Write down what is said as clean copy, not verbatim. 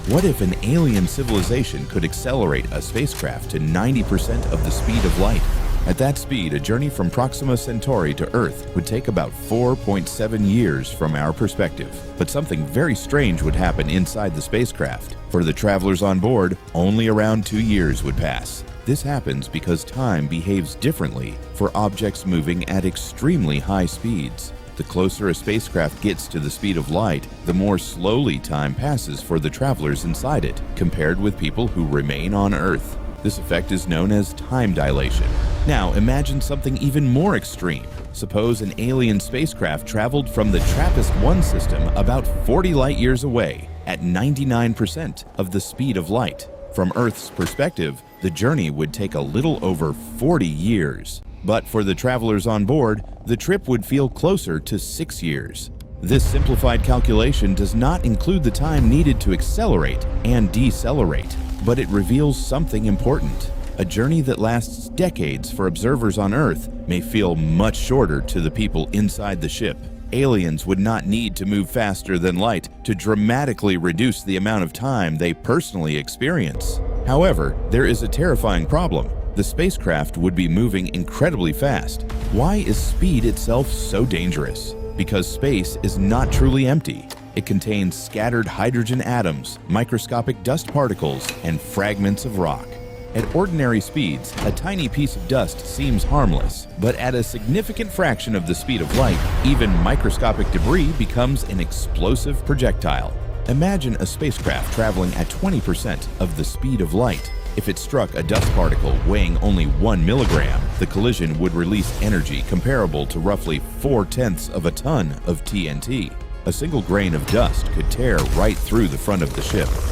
What if an alien civilization could accelerate a spacecraft to 90% of the speed of light? At that speed, a journey from Proxima Centauri to Earth would take about 4.7 years from our perspective. But something very strange would happen inside the spacecraft. For the travelers on board, only around 2 years would pass. This happens because time behaves differently for objects moving at extremely high speeds. The closer a spacecraft gets to the speed of light, the more slowly time passes for the travelers inside it, compared with people who remain on Earth. This effect is known as time dilation. Now, imagine something even more extreme. Suppose an alien spacecraft traveled from the TRAPPIST-1 system about 40 light-years away at 99% of the speed of light. From Earth's perspective, the journey would take a little over 40 years. But for the travelers on board, the trip would feel closer to 6 years. This simplified calculation does not include the time needed to accelerate and decelerate, but it reveals something important. A journey that lasts decades for observers on Earth may feel much shorter to the people inside the ship. Aliens would not need to move faster than light to dramatically reduce the amount of time they personally experience. However, there is a terrifying problem. The spacecraft would be moving incredibly fast. Why is speed itself so dangerous? Because space is not truly empty. It contains scattered hydrogen atoms, microscopic dust particles, and fragments of rock. At ordinary speeds, a tiny piece of dust seems harmless, but at a significant fraction of the speed of light, even microscopic debris becomes an explosive projectile. Imagine a spacecraft traveling at 20% of the speed of light. If it struck a dust particle weighing only 1 milligram, the collision would release energy comparable to roughly 4/10 of a ton of TNT. A single grain of dust could tear right through the front of the ship.